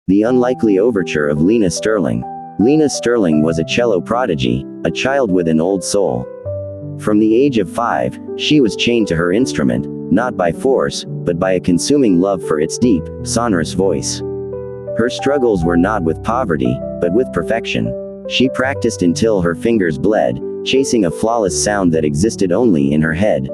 The Unlikely Overture of Lena Sterling. Lena Sterling was a cello prodigy, a child with an old soul. From the age of 5, she was chained to her instrument, not by force, but by a consuming love for its deep, sonorous voice. Her struggles were not with poverty, but with perfection. She practiced until her fingers bled, chasing a flawless sound that existed only in her head.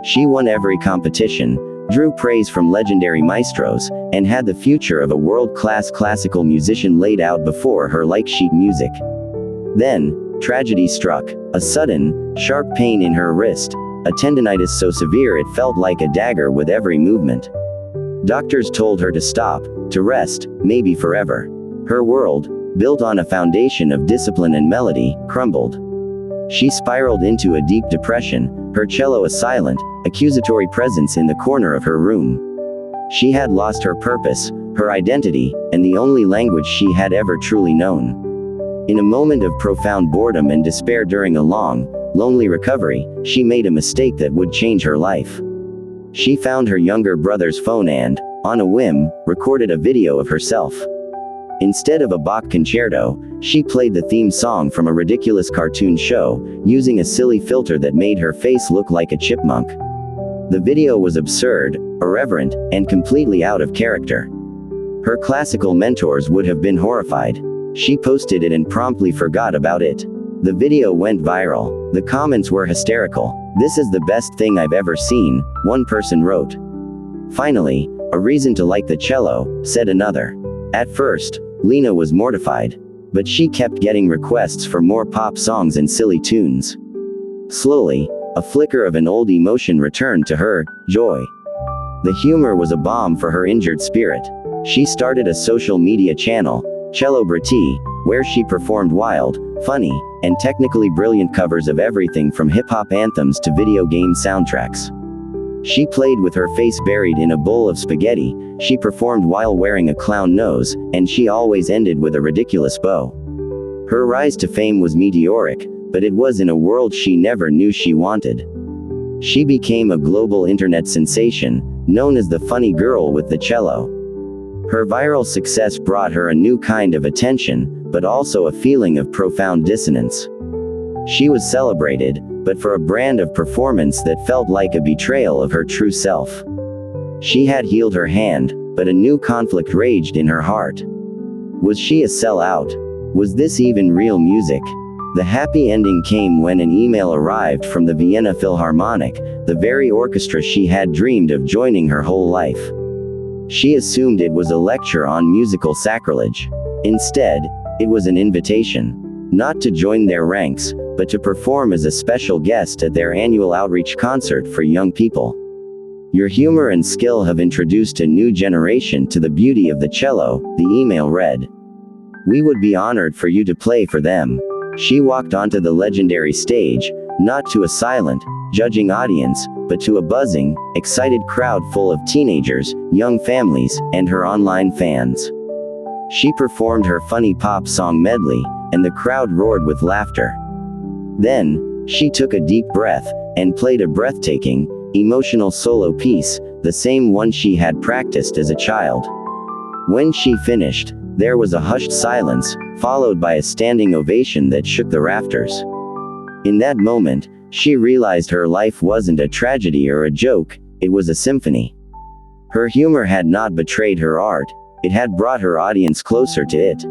She won every competition, drew praise from legendary maestros, and had the future of a world-class classical musician laid out before her like sheet music. Then, tragedy struck. A sudden, sharp pain in her wrist, a tendinitis so severe it felt like a dagger with every movement. Doctors told her to stop, to rest, maybe forever. Her world, built on a foundation of discipline and melody, crumbled. She spiraled into a deep depression, her cello a silent, accusatory presence in the corner of her room. She had lost her purpose, her identity, and the only language she had ever truly known. In a moment of profound boredom and despair during a long, lonely recovery, she made a mistake that would change her life. She found her younger brother's phone and, on a whim, recorded a video of herself. Instead of a Bach concerto, she played the theme song from a ridiculous cartoon show, using a silly filter that made her face look like a chipmunk. The video was absurd, irreverent, and completely out of character. Her classical mentors would have been horrified. She posted it and promptly forgot about it. The video went viral. The comments were hysterical. "This is the best thing I've ever seen," one person wrote. "Finally, a reason to like the cello," said another. At first, Lena was mortified. But she kept getting requests for more pop songs and silly tunes. Slowly, a flicker of an old emotion returned to her, joy. The humor was a balm for her injured spirit. She started a social media channel, Cello Brati, where she performed wild, funny, and technically brilliant covers of everything from hip-hop anthems to video game soundtracks. She played with her face buried in a bowl of spaghetti, she performed while wearing a clown nose, and she always ended with a ridiculous bow. Her rise to fame was meteoric, but it was in a world she never knew she wanted. She became a global internet sensation, known as the funny girl with the cello. Her viral success brought her a new kind of attention, but also a feeling of profound dissonance. She was celebrated, but for a brand of performance that felt like a betrayal of her true self. She had healed her hand, but a new conflict raged in her heart. Was she a sellout? Was this even real music? The happy ending came when an email arrived from the Vienna Philharmonic, the very orchestra she had dreamed of joining her whole life. She assumed it was a lecture on musical sacrilege. Instead, it was an invitation. Not to join their ranks, but to perform as a special guest at their annual outreach concert for young people. "Your humor and skill have introduced a new generation to the beauty of the cello," the email read. "We would be honored for you to play for them." She walked onto the legendary stage, not to a silent, judging audience, but to a buzzing, excited crowd full of teenagers, young families, and her online fans. She performed her funny pop song medley, and the crowd roared with laughter. Then, she took a deep breath, and played a breathtaking, emotional solo piece, the same one she had practiced as a child. When she finished, there was a hushed silence, followed by a standing ovation that shook the rafters. In that moment, she realized her life wasn't a tragedy or a joke, it was a symphony. Her humor had not betrayed her art, it had brought her audience closer to it.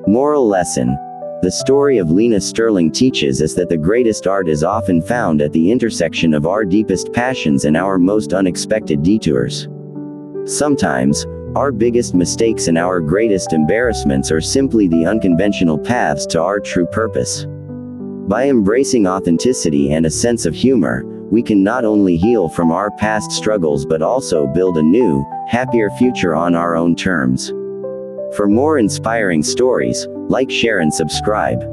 Moral lesson. The story of Lena Sterling teaches us that the greatest art is often found at the intersection of our deepest passions and our most unexpected detours. Sometimes, our biggest mistakes and our greatest embarrassments are simply the unconventional paths to our true purpose. By embracing authenticity and a sense of humor, we can not only heal from our past struggles but also build a new, happier future on our own terms. For more inspiring stories, like, share and subscribe.